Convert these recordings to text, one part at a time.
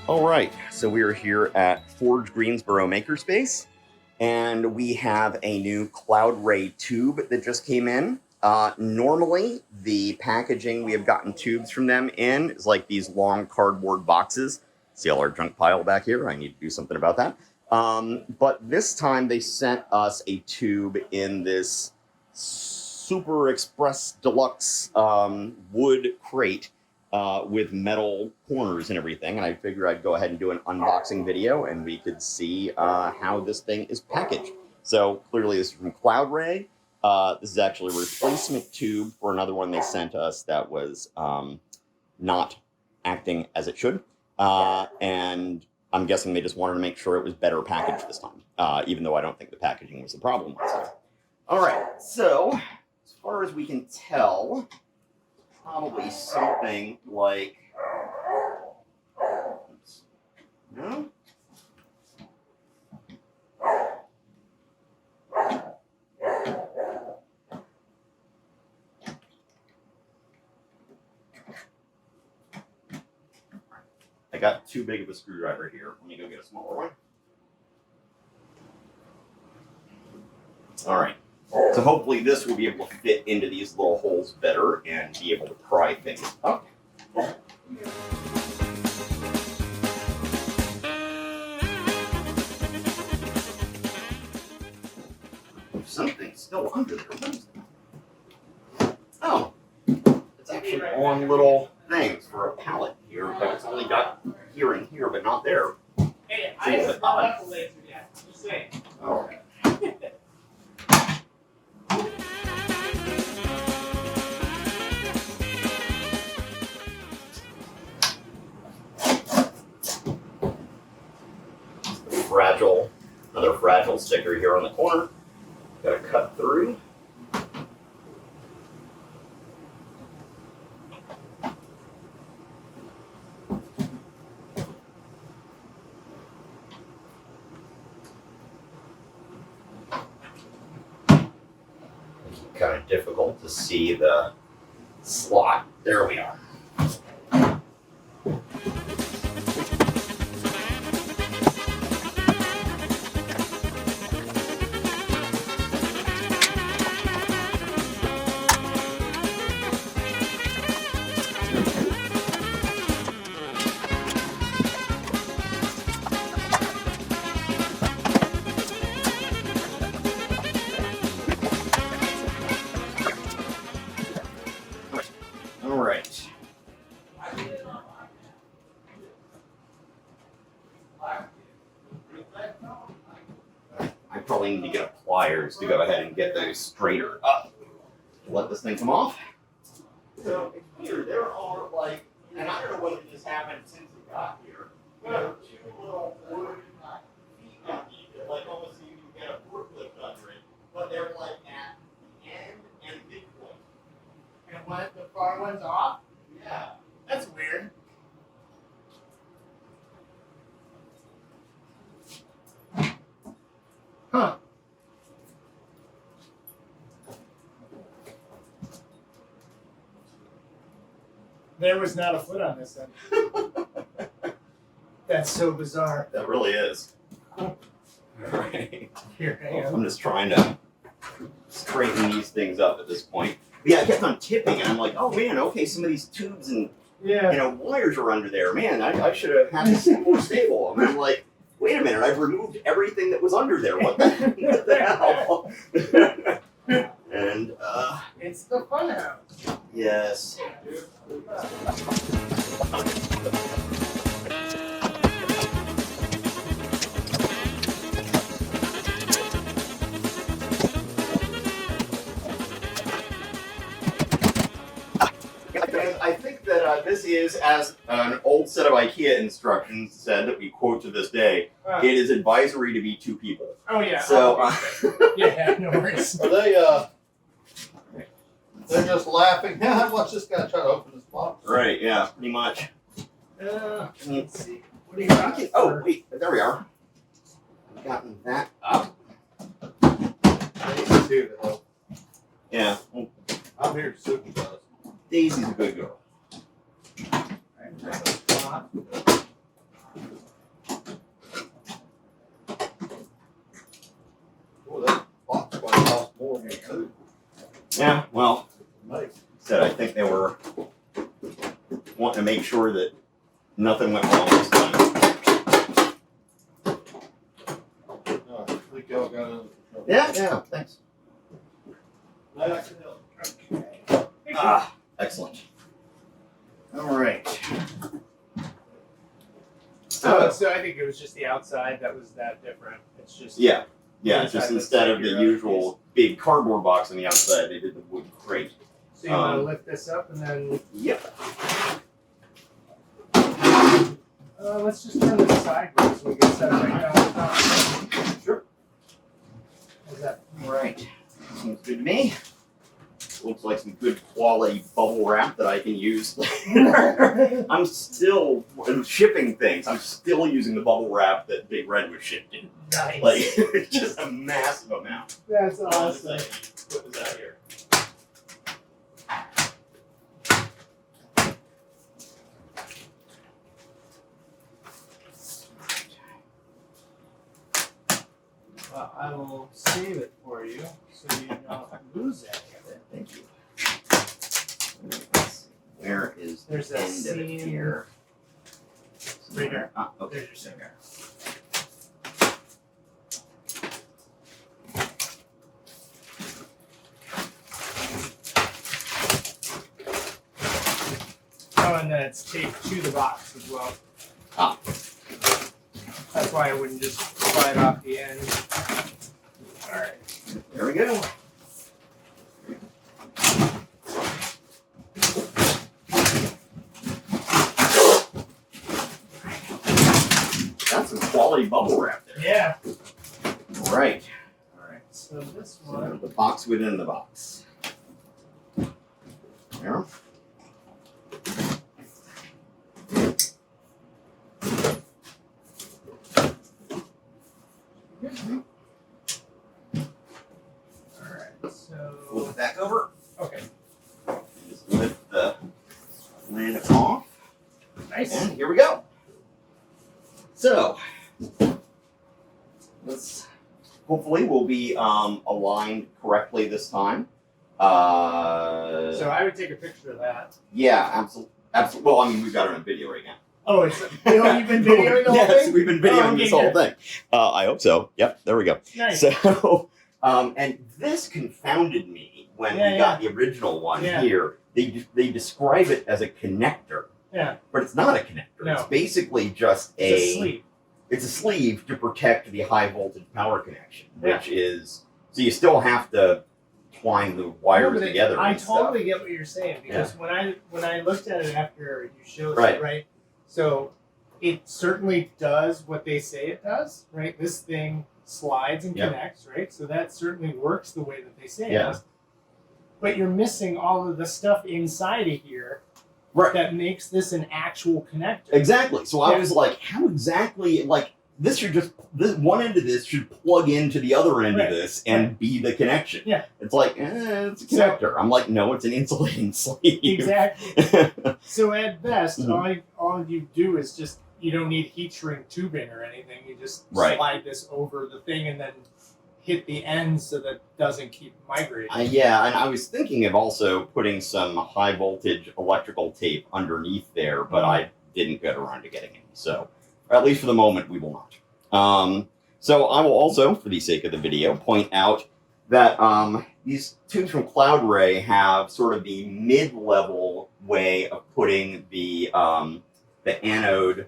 All right, so we are here at Forge Greensboro makerspace, and we have a new Cloudray tube that just came in. Normally, the packaging we have gotten tubes from them in is like these long cardboard boxes. See all our junk pile back here? I need to do something about that. But this time they sent us a tube in this Super Express Deluxe wood crate with metal corners and everything, and I figured I'd go ahead and do an unboxing video and we could see how this thing is packaged. So clearly this is from Cloudray. This is actually a replacement tube for another one they sent us that was not acting as it should. And I'm guessing they just wanted to make sure it was better packaged this time, even though I don't think the packaging was the problem. All right, so as far as we can tell, probably something like, oops, no? I got too big of a screwdriver here. Let me go get a smaller one. All right. So hopefully this will be able to fit into these little holes better and be able to pry things up. Something's still under there. What is that? Oh, it's actually on little things for a pallet here, but it's only got here and here, but not there. Hey, I haven't caught up the laser yet. Just saying. Oh. Another fragile sticker here on the corner. Got to cut through. Kind of difficult to see the slot. There we are. All right. I probably need to get a pliers to go ahead and get those straighter up. Let this thing come off. So it's weird. There are like, and I don't know whether this happened since it got here. There are two little wood feet underneath it, like almost so you can get a forklift under it, but they're like at the end and midpoint. And what? The far one's off? Yeah. That's weird. Huh. There was not a foot on this then. That's so bizarre. That really is. All right. Here, hang on. I'm just trying to straighten these things up at this point. But yeah, I kept on tipping, and I'm like, oh man, okay, some of these tubes and wires are under there. Man, I should have had this more stable. And I'm like, wait a minute, I've removed everything that was under there. What the hell? And It's the fun house. yes. I think that this is, as an old set of IKEA instructions said that we quote to this day, it is advisory to be two people. Oh yeah. So, yeah, no worries. Are they, they're just laughing. Watch this guy try to open this box. right, yeah, pretty much. Let's see. What do you got? Oh, wait, there we are. I've gotten that up. Daisy's here to help. Yeah, I'm here to supervise. Daisy's a good girl. Yeah, well, Nice. said I think they were wanting to make sure that nothing went wrong this time. No, I think y'all got it. Yeah, thanks. Okay. Ah, excellent. All right. So I think it was just the outside that was that different. It's just Yeah, Inside just looks instead like of the your other usual big cardboard box on the outside, they did the wood crate. So you want to lift this up and then Yep. let's just turn this sideways so we can set it right down on top. Sure. How's that? All right. Seems good to me. Looks like some good quality bubble wrap that I can use. I'm still shipping things. I'm still using the bubble wrap that Big Red was shipped in. Nice. Like it's just a massive amount. That's awesome. Put this out here. Well, I will save it for you so you don't lose any of it. Thank you. Where is the There's a end of it seam. here? Right here. Ah, okay. There's your center. Oh, and then it's taped to the box as well. Ah. That's why I wouldn't just slide off the end. All right. There we go. That's some quality bubble wrap there. Yeah. All right. All right. So this So one. the box within the box. There. All right. So. Flip it back over. Okay. Just lift the lid off. Nice. And here we go. So, let's hopefully we'll be aligned correctly this time. So I would take a picture of that. Yeah, absolutely. Absolutely. Well, I mean, we've got it on video right now. Oh, it's you've been videoing the whole Yes, thing? we've been videoing Oh, okay, this whole good. thing. I hope so. Yep, there we go. Nice. So, and this confounded me when Yeah, we got the original one Yeah. here. They describe it as a connector, Yeah. but it's not a connector. No. It's basically just It's a sleeve. It's a sleeve to protect the high voltage power connection, Yeah. which is so you still have to twine the wires No, but together. I and stuff. totally get what you're saying because when I looked at it after you showed Right. it, right? So it certainly does what they say it does, right? This thing slides and Yeah. connects, right? So that certainly works the way that they say it Yeah. does. But you're missing all of the stuff inside of here Right. that makes this an actual connector. Exactly. So I Yeah. was like, how exactly like this should just this one end of this should plug into the other end Right. of this and be the connection. Yeah. It's like, it's a connector. I'm like, no, it's an insulating sleeve. Exactly. So at best, Mhm. all you do is just you don't need heat shrink tubing or anything. You just Right. slide this over the thing and then hit the end so that it doesn't keep migrating. Yeah, and I was thinking of also putting some high voltage electrical tape underneath there, but I didn't get around to getting any. So, or at least for the moment, we will not. So I will also, for the sake of the video, point out that these tubes from Cloudray have sort of the mid-level way of putting the anode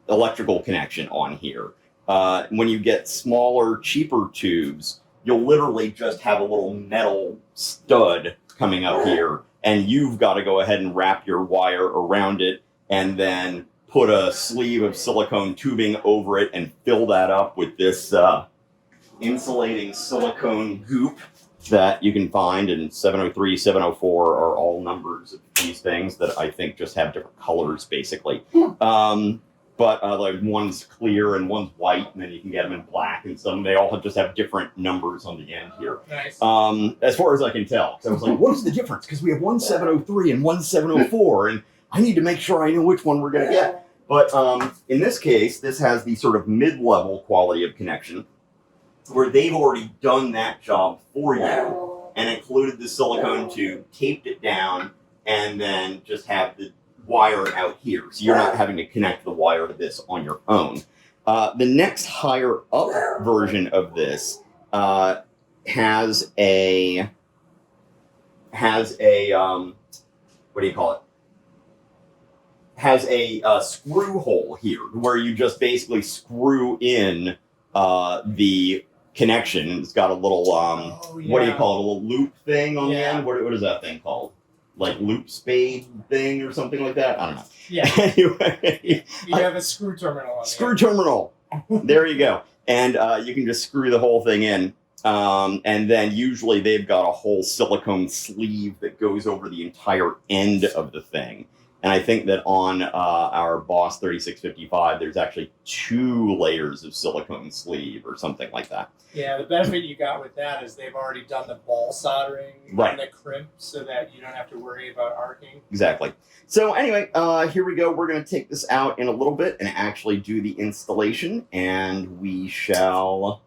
electrical connection on here. When you get smaller, cheaper tubes, you'll literally just have a little metal stud coming up here, and you've got to go ahead and wrap your wire around it, and then put a sleeve of silicone tubing over it and fill that up with this insulating silicone goop that you can find, and 703, 704 are all numbers of these things that I think just have different colors, basically. But like one's clear and one's white, and then you can get them in black and some. They all just have different numbers on the end here. Nice. As far as I can tell. So I was like, what is the difference? Because we have one 703 and one 704, and I need to make sure I know which one we're going to get. But in this case, this has the sort of mid-level quality of connection, where they've already done that job for you and included the silicone tube, taped it down, and then just have the wire out here. So you're not having to connect the wire to this on your own. The next higher up version of this has a what do you call it? Has a screw hole here where you just basically screw in the connection. It's got a little what do you call it? A little loop thing on the end. What is that thing called? Like loop spade thing or something like that? I don't know. Yeah. Anyway, you have a screw terminal on screw terminal. There you go. And you can just screw the whole thing in. And then usually they've got a whole silicone sleeve that goes over the entire end of the thing. And I think that on our Boss 3655, there's actually 2 layers of silicone sleeve or something like that. Yeah, the benefit you got with that is they've already done the ball soldering Right. and the crimp so that you don't have to worry about arcing. Exactly. So anyway, here we go. We're going to take this out in a little bit and actually do the installation. And we shall...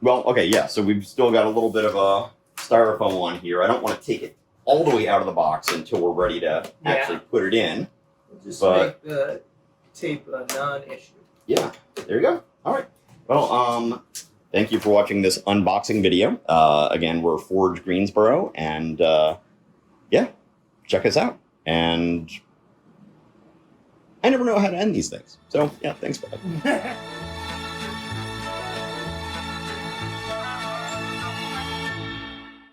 Well, okay, yeah. So we've still got a little bit of a styrofoam on here. I don't want to take it all the way out of the box until we're ready to actually put it in. Just But- make the tape a non-issue. Yeah, there you go. All right. Well, thank you for watching this unboxing video. Again, we're Forge Greensboro, and yeah, check us out. And I never know how to end these things. So yeah, thanks, bud.